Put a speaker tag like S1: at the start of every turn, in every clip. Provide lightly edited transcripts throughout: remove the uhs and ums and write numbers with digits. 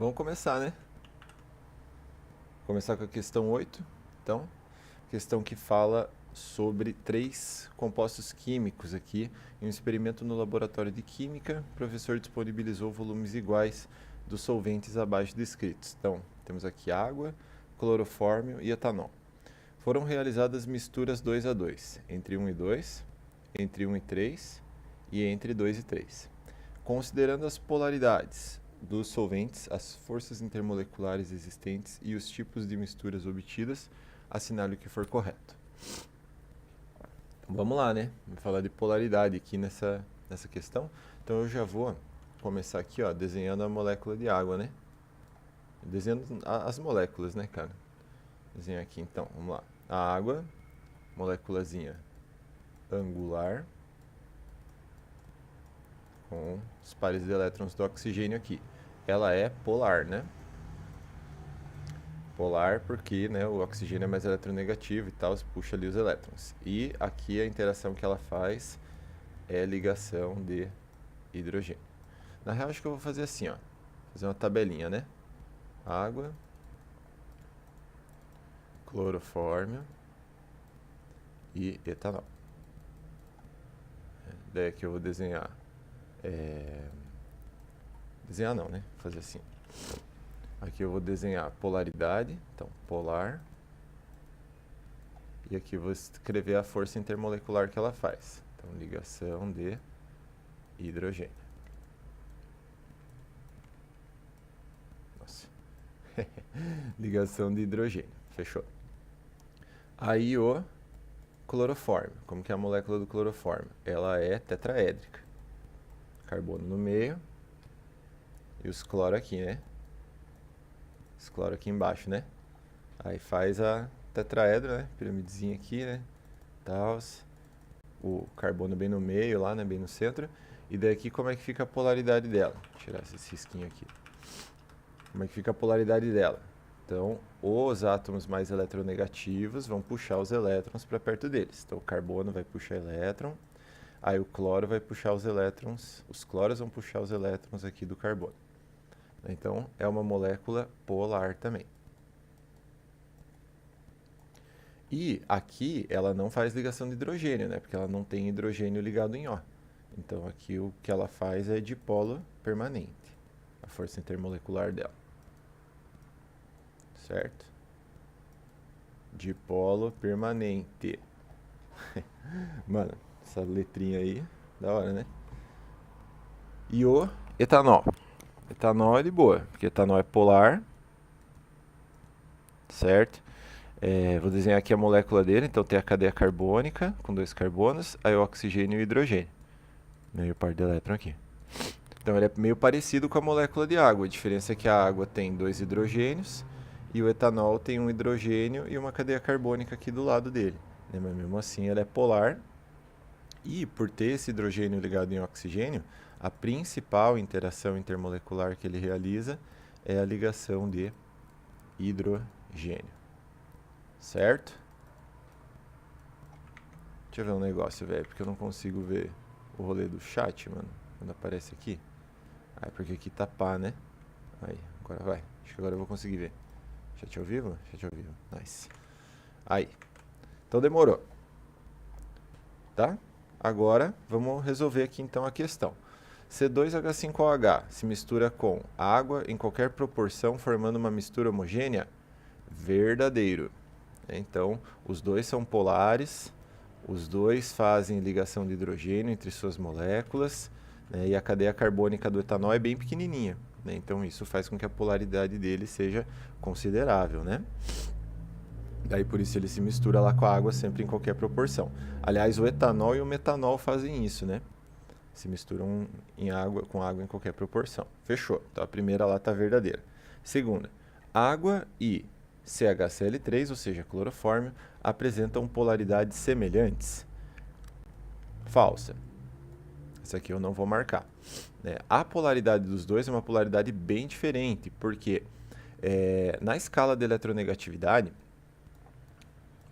S1: Vamos começar, né? Começar com a questão 8. Então, questão que fala sobre 3 compostos químicos aqui. Em um experimento no laboratório de química, o professor disponibilizou volumes iguais dos solventes abaixo descritos. Então, temos aqui água, clorofórmio e etanol. Foram realizadas misturas 2 a 2, entre 1 e 2, entre 1 e 3 e entre 2 e 3. Considerando as polaridades dos solventes, as forças intermoleculares existentes e os tipos de misturas obtidas, assinale o que for correto. Então, vamos lá, né? Vamos falar de polaridade aqui nessa questão. Então eu já vou começar aqui, ó, desenhando a molécula de água, né? Desenhando as moléculas, né, cara? Desenhar aqui então, vamos lá. A água, moléculazinha angular, com os pares de elétrons do oxigênio aqui. Ela é polar, né? Polar porque, né, o oxigênio é mais eletronegativo e tal, puxa ali os elétrons. E aqui a interação que ela faz é ligação de hidrogênio. Na real, acho que eu vou fazer assim, ó. Fazer uma tabelinha, né? Água, clorofórmio e etanol. Daí aqui eu vou desenhar. Desenhar não, né? Vou fazer assim. Aqui eu vou desenhar polaridade, então polar. E aqui eu vou escrever a força intermolecular que ela faz. Então, ligação de hidrogênio. Nossa. Ligação de hidrogênio. Fechou. Aí o clorofórmio. Como que é a molécula do clorofórmio? Ela é tetraédrica. Carbono no meio. E os cloro aqui, né? Os cloro aqui embaixo, né? Aí faz a tetraedro, né? Piramidezinha aqui, né? Tals. O carbono bem no meio lá, né? Bem no centro. E daqui como é que fica a polaridade dela? Vou tirar esse risquinho aqui. Como é que fica a polaridade dela? Então, os átomos mais eletronegativos vão puxar os elétrons para perto deles. Então, o carbono vai puxar elétron. Aí o cloro vai puxar os elétrons. Os cloros vão puxar os elétrons aqui do carbono. Então, é uma molécula polar também. E aqui ela não faz ligação de hidrogênio, né? Porque ela não tem hidrogênio ligado em O. Então aqui o que ela faz é dipolo permanente. A força intermolecular dela. Certo? Dipolo permanente. Mano, essa letrinha aí, da hora, né? E o etanol. Etanol é de boa, porque etanol é polar. Certo? Vou desenhar aqui a molécula dele, então tem a cadeia carbônica com 2 carbonos, aí o oxigênio e o hidrogênio. Meio par de elétron aqui. Então ele é meio parecido com a molécula de água. A diferença é que a água tem 2 hidrogênios e o etanol tem um hidrogênio e uma cadeia carbônica aqui do lado dele. Né? Mas mesmo assim ela é polar. E por ter esse hidrogênio ligado em oxigênio, a principal interação intermolecular que ele realiza é a ligação de hidrogênio. Certo? Deixa eu ver um negócio, velho, porque eu não consigo ver o rolê do chat, mano, quando aparece aqui. Ah, é porque aqui tá pá, né? Aí, agora vai. Acho que agora eu vou conseguir ver. Chat ao vivo? Chat ao vivo. Nice. Aí. Então demorou. Tá? Agora, vamos resolver aqui então a questão. C2H5OH se mistura com água em qualquer proporção, formando uma mistura homogênea? Verdadeiro. Então, os dois são polares, os dois fazem ligação de hidrogênio entre suas moléculas, né, e a cadeia carbônica do etanol é bem pequenininha. Né, então, isso faz com que a polaridade dele seja considerável. Né? Daí, por isso, ele se mistura lá com a água sempre em qualquer proporção. Aliás, o etanol e o metanol fazem isso, né? Se misturam com água em qualquer proporção. Fechou. Então, a primeira lá está verdadeira. Segunda, água e CHCl3, ou seja, clorofórmio, apresentam polaridades semelhantes? Falsa. Essa aqui eu não vou marcar. A polaridade dos dois é uma polaridade bem diferente, porque na escala de eletronegatividade,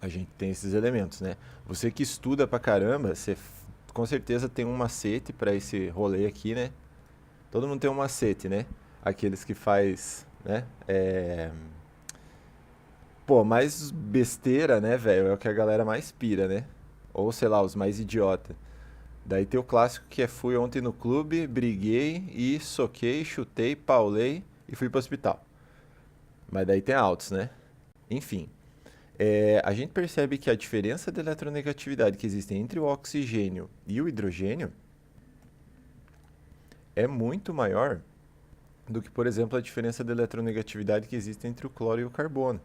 S1: a gente tem esses elementos, né? Você que estuda pra caramba, você com certeza tem um macete para esse rolê aqui, né? Todo mundo tem um macete, né? aqueles que faz, né? Pô, mais besteira, né, velho? É o que a galera mais pira, né? Ou sei lá, os mais idiota. Daí tem o clássico que é fui ontem no clube, briguei e soquei, chutei, paulei e fui pro hospital. Mas daí tem altos, né? Enfim, a gente percebe que a diferença de eletronegatividade que existe entre o oxigênio e o hidrogênio é muito maior do que, por exemplo, a diferença de eletronegatividade que existe entre o cloro e o carbono.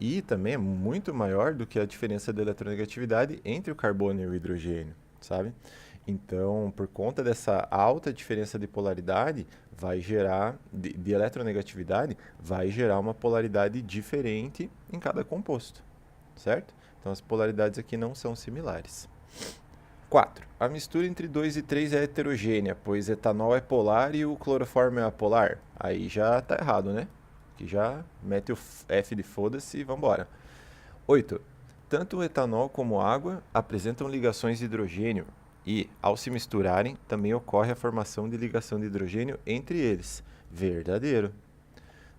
S1: E também é muito maior do que a diferença de eletronegatividade entre o carbono e o hidrogênio, sabe? Então, por conta dessa alta diferença de polaridade, vai gerar, de eletronegatividade, vai gerar uma polaridade diferente em cada composto, certo? Então, as polaridades aqui não são similares. 4. A mistura entre 2 e 3 é heterogênea, pois etanol é polar e o clorofórmio é apolar. Aí já tá errado, né? Que já mete o F de foda-se e vambora. 8. Tanto o etanol como a água apresentam ligações de hidrogênio e, ao se misturarem, também ocorre a formação de ligação de hidrogênio entre eles. Verdadeiro.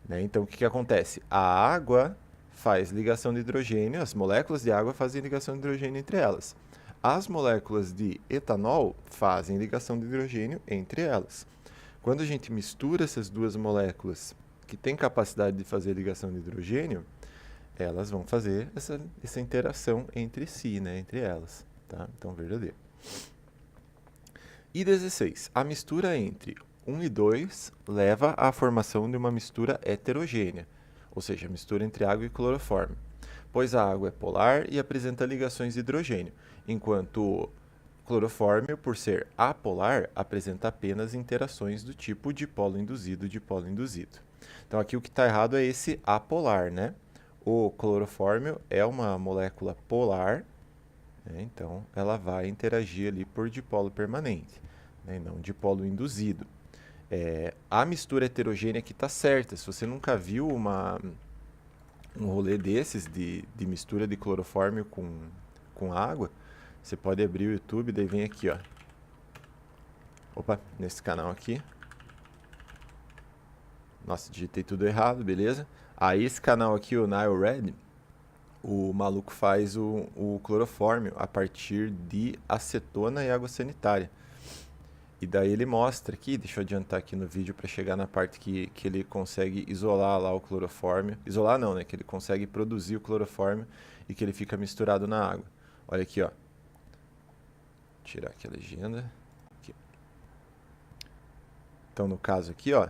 S1: Né? Então, o que, que acontece? A água faz ligação de hidrogênio, as moléculas de água fazem ligação de hidrogênio entre elas. As moléculas de etanol fazem ligação de hidrogênio entre elas. Quando a gente mistura essas duas moléculas que têm capacidade de fazer ligação de hidrogênio, elas vão fazer essa interação entre si, né, entre elas. Tá? Então, verdadeiro. E 16. A mistura entre 1 e 2 leva à formação de uma mistura heterogênea, ou seja, a mistura entre água e clorofórmio, pois a água é polar e apresenta ligações de hidrogênio, enquanto o clorofórmio, por ser apolar, apresenta apenas interações do tipo dipolo induzido. Então aqui o que está errado é esse apolar, né? O clorofórmio é uma molécula polar, né? Então ela vai interagir ali por dipolo permanente, né? E não dipolo induzido. A mistura heterogênea aqui está certa. Se você nunca viu um rolê desses de mistura de clorofórmio com água, você pode abrir o YouTube, daí vem aqui, ó. Opa, nesse canal aqui. Nossa, digitei tudo errado, beleza? Aí esse canal aqui, o Nile Red, o maluco faz o clorofórmio a partir de acetona e água sanitária. E daí ele mostra aqui, deixa eu adiantar aqui no vídeo para chegar na parte que ele consegue isolar lá o clorofórmio. Isolar não, né? Que ele consegue produzir o clorofórmio e que ele fica misturado na água. Olha aqui, ó. Tirar aqui a legenda. Aqui. Então, no caso aqui, ó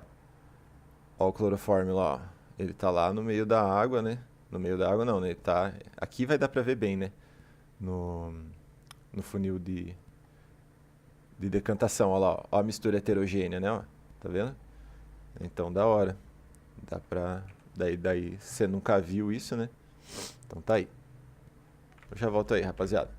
S1: o clorofórmio lá, ó. Ele tá lá no meio da água, né? No meio da água não, né? Ele tá... Aqui vai dar pra ver bem, né? No funil de decantação, ó lá, ó a mistura heterogênea, né? Ó. Tá vendo? Então, da hora. Dá pra... Daí você nunca viu isso, né? Então tá aí. Eu já volto aí, rapaziada.